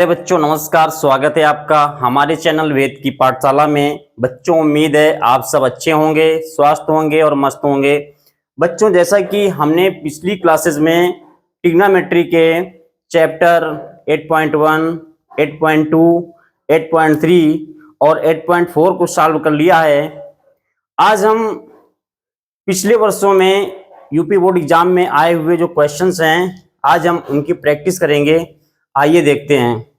बच्चों नमस्कार, स्वागत है आपका हमारे चैनल वेद की पाठशाला में। बच्चों उम्मीद है आप सब अच्छे होंगे, स्वस्थ होंगे और मस्त होंगे। बच्चों जैसा कि हमने पिछली क्लासेस में ट्रिग्नोमेट्री के चैप्टर 8.1, 8.2, 8.3 और 8.4 को सॉल्व कर लिया है। आज हम पिछले वर्षों में यूपी बोर्ड एग्जाम में आए हुए जो क्वेश्चंस हैं आज हम उनकी प्रैक्टिस करेंगे। आइए देखते हैं।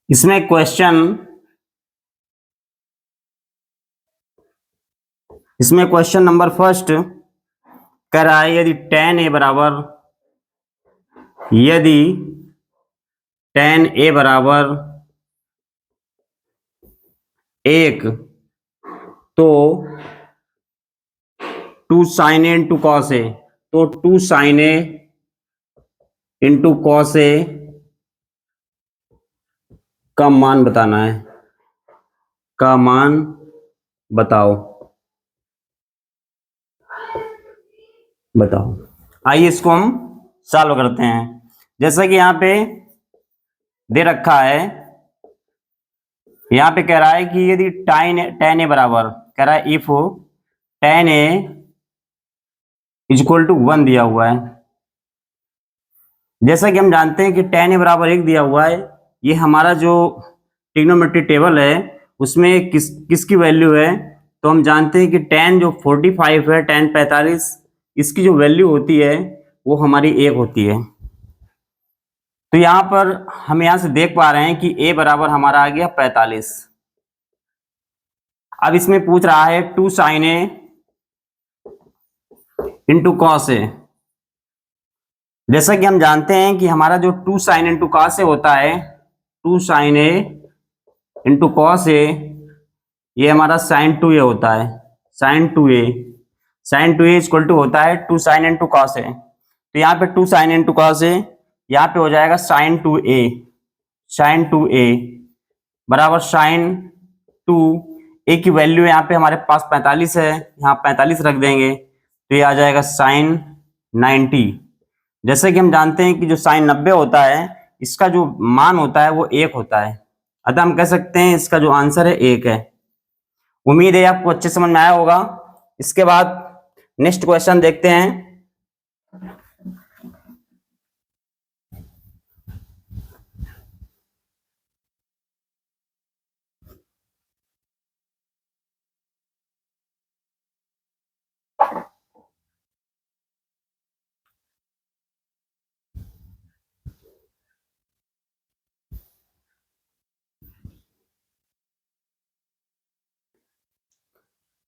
इसमें क्वेश्चन नंबर फर्स्ट कह रहा है यदि tan a बराबर 1 तो 2 sin a into cos A, तो 2 sin a into cos A का मान बताना है, का मान बताओ। आइए इसको हम सॉल्व करते हैं। जैसा कि यहाँ पे दे रखा है, यहाँ पे कह रहा है कि यदि tan a बराबर कह रहा है if tan a equal to 1 दिया हुआ है। जैसा कि हम जानते हैं कि tan a बराबर 1 दिया हुआ है। ये हमारा जो ट्रिग्नोमेट्री टेबल है उसमें किसकी वैल्यू है, तो हम जानते हैं कि tan जो 45 है, tan 45, इसकी जो वैल्यू होती है वो हमारी 1 होती है। तो यहाँ पर हम यहाँ से देख पा रहे हैं कि a बराबर हमारा आ गया 45। अब इसमें पूछ रहा है 2 sin a into cos A. जैसा कि हम जानते हैं कि हमारा जो 2 sin इंटू कॉस ए होता है, 2 sin a into cos A, ये हमारा sin 2a होता है। sin 2a इक्वल टू होता है 2 sin इंटू कॉस ए। तो यहाँ पे 2 sin इंटू कॉस ए, यहाँ पे हो जाएगा sin 2a बराबर sin 2a की वैल्यू यहाँ पे हमारे पास 45 है, यहाँ 45 रख देंगे तो ये आ जाएगा sin 90। जैसे कि हम जानते हैं कि जो sin 90 होता है इसका जो मान होता है वो 1 होता है, अतः हम कह सकते हैं इसका जो आंसर है 1 है। उम्मीद है आपको अच्छे समझ में आया होगा। इसके बाद नेक्स्ट क्वेश्चन देखते हैं।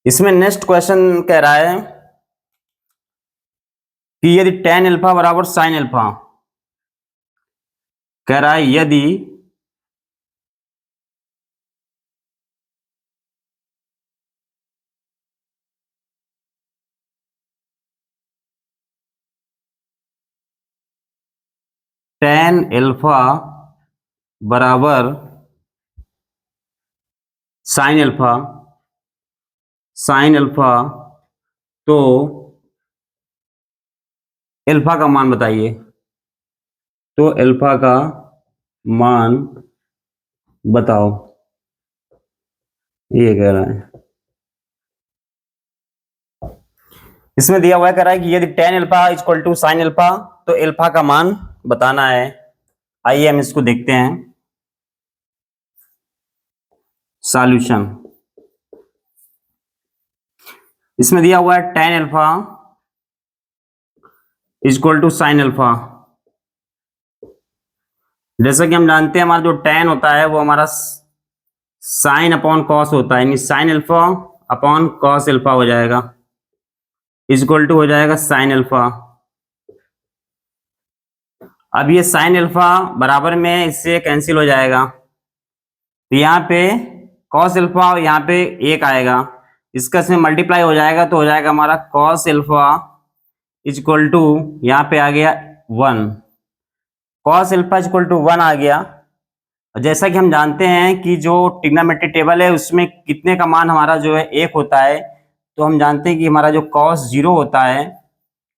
इसमें नेक्स्ट क्वेश्चन कह रहा है कि यदि tan अल्फा बराबर sin अल्फा, कह रहा है यदि tan अल्फा बराबर sin अल्फा तो अल्फा का मान बताइए। तो अल्फा का मान बताओ, ये कह रहा है। इसमें दिया हुआ है, कह रहा है कि यदि tan alpha equal to sin alpha तो अल्फा का मान बताना है। आइए हम इसको देखते हैं। सॉल्यूशन इसमें दिया हुआ है tan alpha equal to sin alpha. जैसा कि हम जानते हैं हमारा जो tan होता है वो हमारा साइन अपॉन कॉस होता है, यानी sine alpha upon cos alpha हो जाएगा, इक्वल टू हो जाएगा साइन अल्फा। अब ये साइन अल्फा बराबर में इससे कैंसिल हो जाएगा, तो यहाँ पे कॉस अल्फा और यहाँ पे 1 आएगा, इसका इसमें मल्टीप्लाई हो जाएगा तो हो जाएगा हमारा कॉस अल्फा इक्वल टू, यहाँ पे आ गया 1। कॉस अल्फा इक्वल टू 1 आ गया और जैसा कि हम जानते हैं कि जो ट्रिग्नोमेट्री टेबल है उसमें कितने का मान हमारा जो है 1 होता है, तो हम जानते हैं कि हमारा जो cos 0 होता है,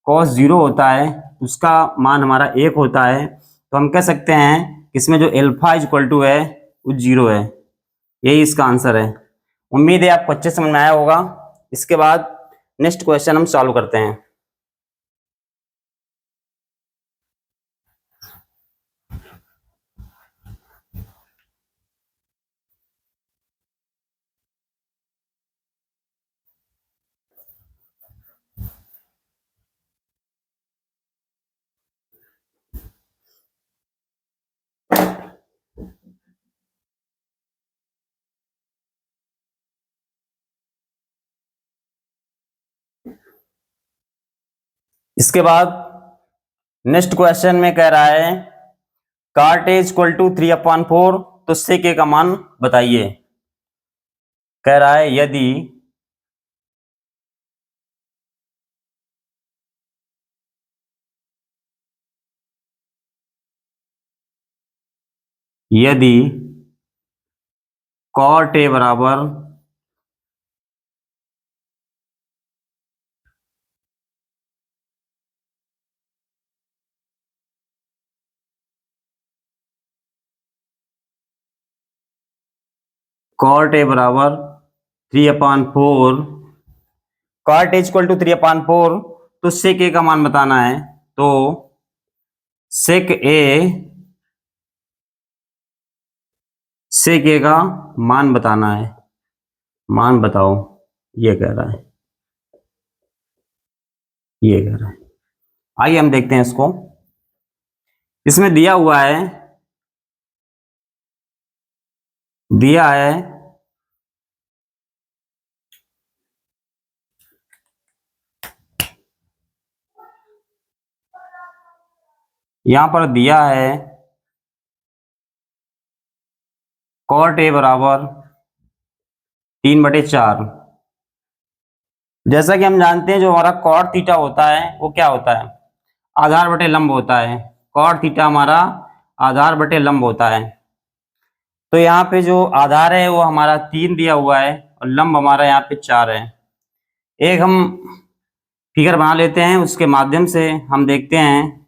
cos 0 होता है उसका मान हमारा 1 होता है। तो हम कह सकते हैं कि इसमें जो अल्फा इज इक्वल टू है वो 0 है। यही इसका आंसर है। उम्मीद है आपको अच्छे समझ में आया होगा। इसके बाद नेक्स्ट क्वेश्चन हम सॉल्व करते हैं। इसके बाद नेक्स्ट क्वेश्चन में कह रहा है cot इज इक्वल टू 3/4, तो sec a का मान बताइए। कह रहा है यदि cot a बराबर cot a बराबर 3/4, cot a इक्वल टू 3/4, तो sec a का मान बताना है। तो sec a का मान बताना है। मान बताओ, ये कह रहा है, ये कह रहा है। आइए हम देखते हैं इसको। इसमें दिया हुआ है, दिया है यहां पर दिया है cot a बराबर 3/4। जैसा कि हम जानते हैं जो हमारा cot थीटा होता है वो क्या होता है, आधार बटे लंब होता है। cot थीटा हमारा आधार बटे लंब होता है। तो यहाँ पे जो आधार है वो हमारा 3 दिया हुआ है और लंब हमारा यहाँ पे 4 है। एक हम फिगर बना लेते हैं, उसके माध्यम से हम देखते हैं।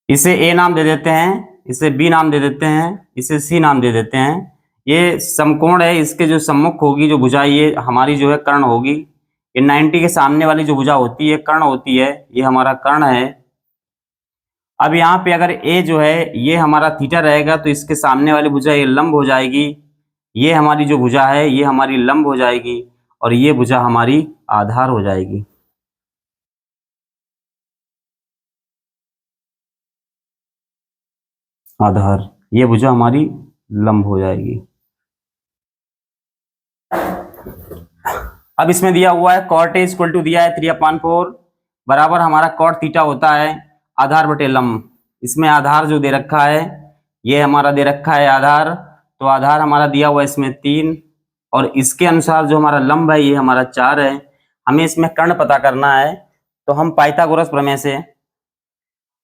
इसे ए नाम दे देते हैं, इसे बी नाम दे देते हैं, इसे सी नाम दे देते हैं। ये समकोण है, इसके जो सम्मुख होगी जो भुजा ये हमारी जो है कर्ण होगी। ये 90 के सामने वाली जो भुजा होती है कर्ण होती है, ये हमारा कर्ण है। अब यहाँ पे अगर ए जो है ये हमारा थीटा रहेगा तो इसके सामने वाली भुजा ये लंब हो जाएगी। ये हमारी जो भुजा है ये हमारी लंब हो जाएगी और ये भुजा हमारी आधार हो जाएगी। आधार, ये भुजा हमारी लंब हो जाएगी। अब इसमें दिया हुआ है cot a इक्वल टू दिया है 3/4 बराबर हमारा cot थीटा होता है आधार बटे लंब। इसमें आधार जो दे रखा है ये हमारा दे रखा है आधार, तो आधार हमारा दिया हुआ है इसमें 3 और इसके अनुसार जो हमारा लंब है ये हमारा 4 है। हमें इसमें कर्ण पता करना है, तो हम पाइथागोरस प्रमेय से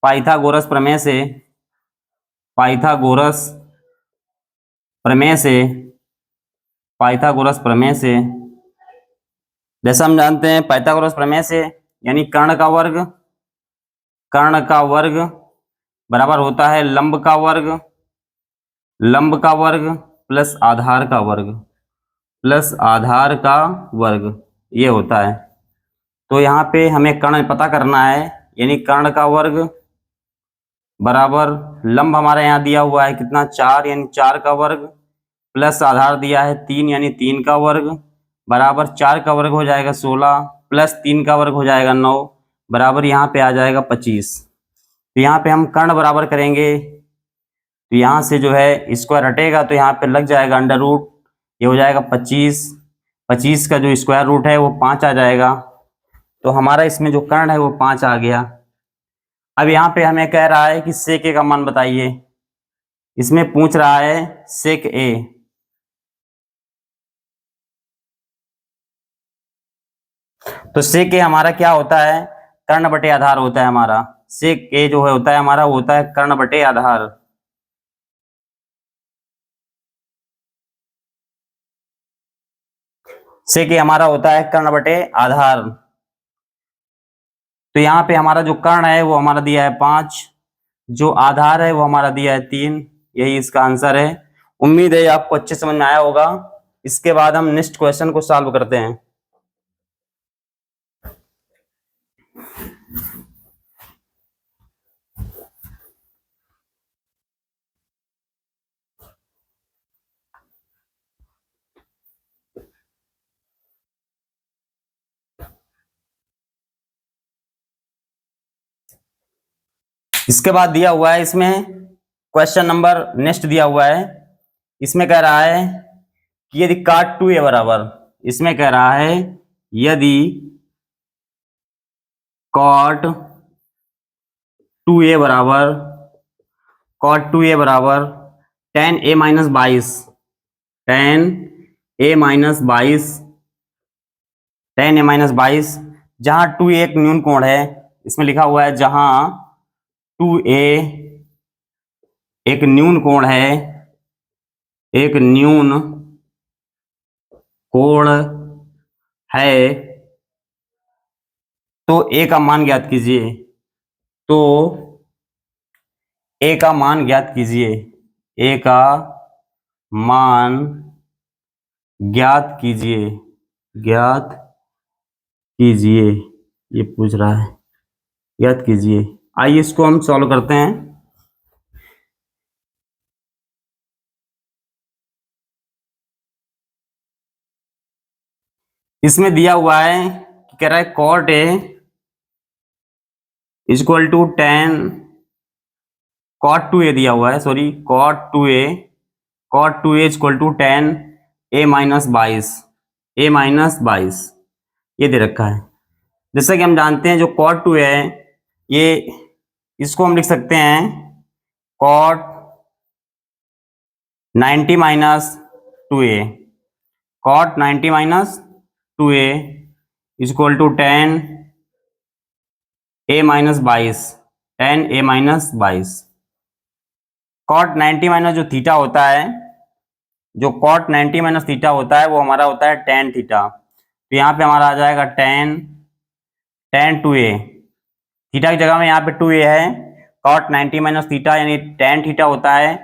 पाइथागोरस प्रमेय से पाइथागोरस प्रमेय से पाइथागोरस प्रमेय से जैसा हम जानते हैं पाइथागोरस प्रमेय से यानी कर्ण का वर्ग बराबर होता है लंब का वर्ग प्लस आधार का वर्ग प्लस आधार का वर्ग, ये होता है। तो यहाँ पे हमें कर्ण पता करना है, यानी कर्ण का वर्ग बराबर लंब हमारे यहाँ दिया हुआ है कितना 4 यानी 4 का वर्ग प्लस आधार दिया है 3 यानी 3 का वर्ग बराबर 4 का वर्ग हो जाएगा 16 प्लस 3 का वर्ग हो जाएगा 9 बराबर यहाँ पे आ जाएगा 25। तो यहाँ पे हम कर्ण बराबर करेंगे तो यहाँ से जो है स्क्वायर हटेगा तो यहाँ पे लग जाएगा अंडर रूट, ये हो जाएगा 25। 25 का जो स्क्वायर रूट है वो 5 आ जाएगा। तो हमारा इसमें जो कर्ण है वो 5 आ गया। अब यहाँ पे हमें कह रहा है कि सेक ए का मान बताइए। इसमें पूछ रहा है सेक ए, तो सेक ए हमारा क्या होता है, कर्ण बटे आधार होता है हमारा। सेक ए जो है होता है हमारा, वो होता है कर्ण बटे आधार। सेक ए हमारा होता है कर्ण बटे आधार। तो यहाँ पे हमारा जो कर्ण है वो हमारा दिया है 5, जो आधार है वो हमारा दिया है 3। यही इसका आंसर है। उम्मीद है आपको अच्छे समझ में आया होगा। इसके बाद हम नेक्स्ट क्वेश्चन को सॉल्व करते हैं। इसके बाद दिया हुआ है इसमें क्वेश्चन नंबर नेक्स्ट दिया हुआ है। इसमें कह रहा है कि यदि cot 2a बराबर, इसमें कह रहा है यदि cot 2a बराबर tan a माइनस 22, जहां 2a एक न्यून कोण है। इसमें लिखा हुआ है जहां 2a एक न्यून कोण है, एक न्यून कोण है, तो a का मान ज्ञात कीजिए। तो a का मान ज्ञात कीजिए, a का मान ज्ञात कीजिए, ज्ञात कीजिए, ये पूछ रहा है, ज्ञात कीजिए। आइए इसको हम सॉल्व करते हैं। इसमें दिया हुआ है कि कह रहा है cot a equal to tan cot 2a दिया हुआ है, sorry cot 2a equal to tan a minus 22, ये दे रखा है। जैसा कि हम जानते हैं जो cot 2a है, ये इसको हम लिख सकते हैं cot 90 minus 2a, cot 90 minus 2a equal to tan a minus 22, cot 90 minus जो थीटा होता है, जो cot 90 माइनस थीटा होता है वो हमारा होता है tan थीटा। तो यहाँ पे हमारा आ जाएगा tan 2a, थीटा की जगह में यहाँ पे 2a है, cot 90 माइनस थीटा यानी tan थीटा होता है,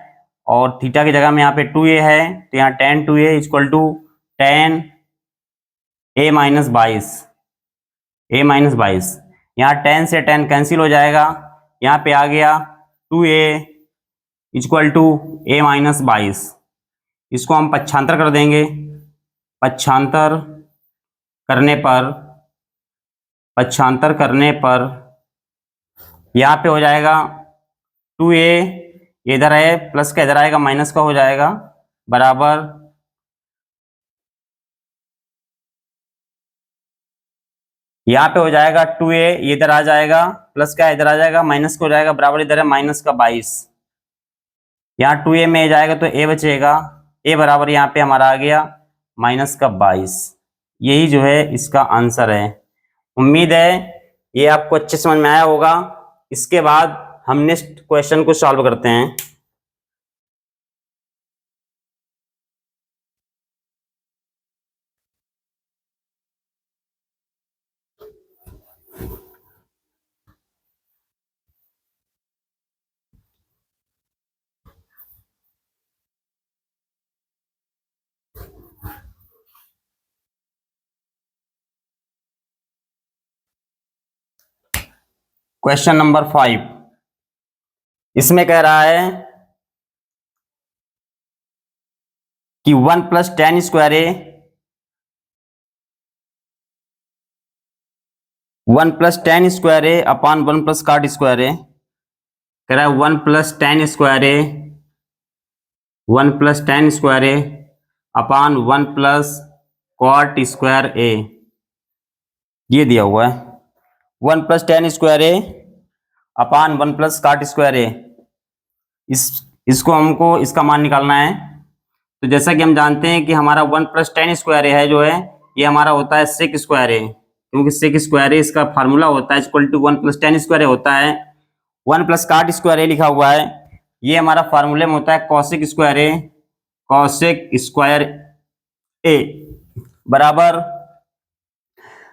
और थीटा की जगह में यहाँ पे 2a है, तो यहाँ tan 2a equal to tan a minus 22, यहाँ tan से tan कैंसिल हो जाएगा, यहाँ पे आ गया 2a equal to a minus 22। इसको हम पक्षांतर कर देंगे, पक्षांतर करने पर यहाँ पे हो जाएगा 2a, इधर है प्लस का इधर आएगा माइनस का हो जाएगा, बराबर यहाँ पे हो जाएगा 2a, इधर आ जाएगा प्लस का इधर आ जाएगा माइनस का हो जाएगा, बराबर इधर है माइनस का 22। यहाँ 2a में जाएगा तो a बचेगा, a बराबर यहाँ पे हमारा आ गया माइनस का 22। यही जो है इसका आंसर है। उम्मीद है ये आपको अच्छे समझ में आया होगा। इसके बाद हम नेक्स्ट क्वेश्चन को सॉल्व करते हैं। क्वेश्चन नंबर 5, इसमें कह रहा है कि 1 प्लस tan स्क्वायर ए, 1 प्लस tan स्क्वायर ए अपॉन 1 प्लस cot स्क्वायर ए, कह रहा है 1 प्लस tan स्क्वायर ए, 1 प्लस tan स्क्वायर ए अपॉन 1 प्लस cot स्क्वायर ए, ये दिया हुआ है। 1 प्लस tan स्क्वायर ए अपॉन 1 प्लस cot स्क्वायर ए, इसको हमको इसका मान निकालना है। तो जैसा कि हम जानते हैं कि हमारा 1 प्लस tan स्क्वायर ए है जो है, ये हमारा होता है सेक स्क्वायर ए, क्योंकि सेक स्क्वायर ए इसका फार्मूला होता है इक्वल टू 1 + tan स्क्वायर ए होता है, 1 + cot स्क्वायर ए लिखा हुआ है। ये हमारा फार्मूले में होता है cosec स्क्वायर ए, cosec स्क्वायर ए बराबर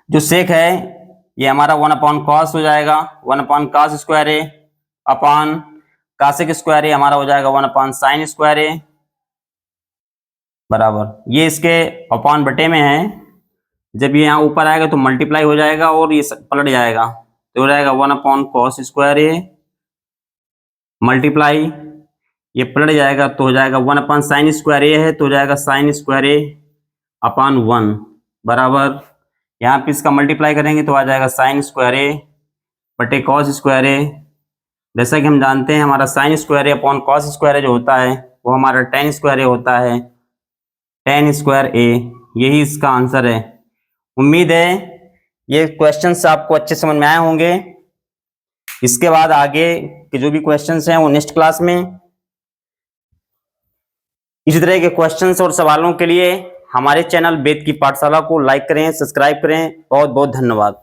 जो सेक है ये हमारा 1/cos हो जाएगा, 1/cos स्क्वायर ए अपॉन cosec स्क्वायर ए हमारा हो जाएगा 1/sin स्क्वायर ए बराबर ये इसके अपॉन बटे में है। जब ये यहाँ ऊपर आएगा तो मल्टीप्लाई हो जाएगा और ये पलट जाएगा तो हो जाएगा 1/cos स्क्वायर ए मल्टीप्लाई ये पलट जाएगा तो हो जाएगा 1/sin स्क्वायर ए है तो हो जाएगा sin स्क्वायर ए अपॉन 1 बराबर यहाँ पे इसका मल्टीप्लाई करेंगे तो आ जाएगा sin स्क्वायर ए बटे cos स्क्वायर ए। जैसा कि हम जानते हैं हमारा sin स्क्वायर ए अपॉन cos स्क्वायर ए जो होता है वो हमारा tan स्क्वायर ए होता है, tan स्क्वायर ए यही इसका आंसर है। उम्मीद है ये क्वेश्चंस आपको अच्छे समझ में आए होंगे। इसके बाद आगे के जो भी क्वेश्चंस हैं वो नेक्स्ट क्लास में। इसी तरह के क्वेश्चंस और सवालों के लिए हमारे चैनल वेद की पाठशाला को लाइक करें, सब्सक्राइब करें। बहुत बहुत धन्यवाद।